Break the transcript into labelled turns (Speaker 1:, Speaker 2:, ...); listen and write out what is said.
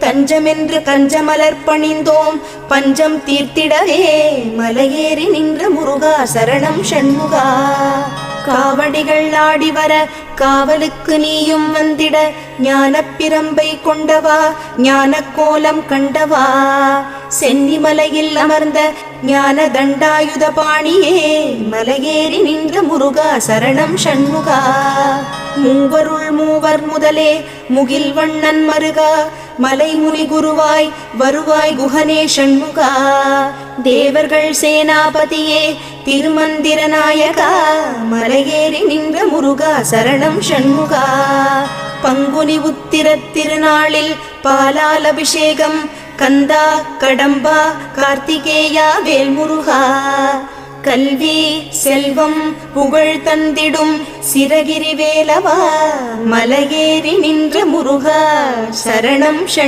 Speaker 1: தஞ்சமென்று கஞ்சமலர் பணிந்தோம் பஞ்சம் தீர்த்திடவே மலையேறி நின்ற முருகா சரணம் ஷண்முகா. காவடிகள் ஆடிவர காவலுக்கு நீயும் வந்திட ஞானப் பிரம்பை கொண்டவா ஞான கோலம் கண்டவா. சென்னிமலையில் அமர்ந்த ஞான தண்டாயுத பாணியே மலையேறி நின்ற முருகா சரணம் ஷண்முகா. மூவருள் மூவர் முதலே முகில் வண்ணன் மருகா மலைமுனி குருவாய் வருவாய் குஹனே ஷண்முகா. தேவர்கள் சேனாபதியே திருமந்திர நாயகா மலையேறி நின்ற முருகா சரணம் ஷண்முகா. பங்குனி உத்திர திருநாளில் பாலால் அபிஷேகம் கந்தா கடம்பா கார்த்திகேயா வேல்முருகா. கல்வி செல்வம் புகழ் தந்திடும் சிரகிரி வேலவா மலையேறி நின்ற முருகா சரணம் ஷண்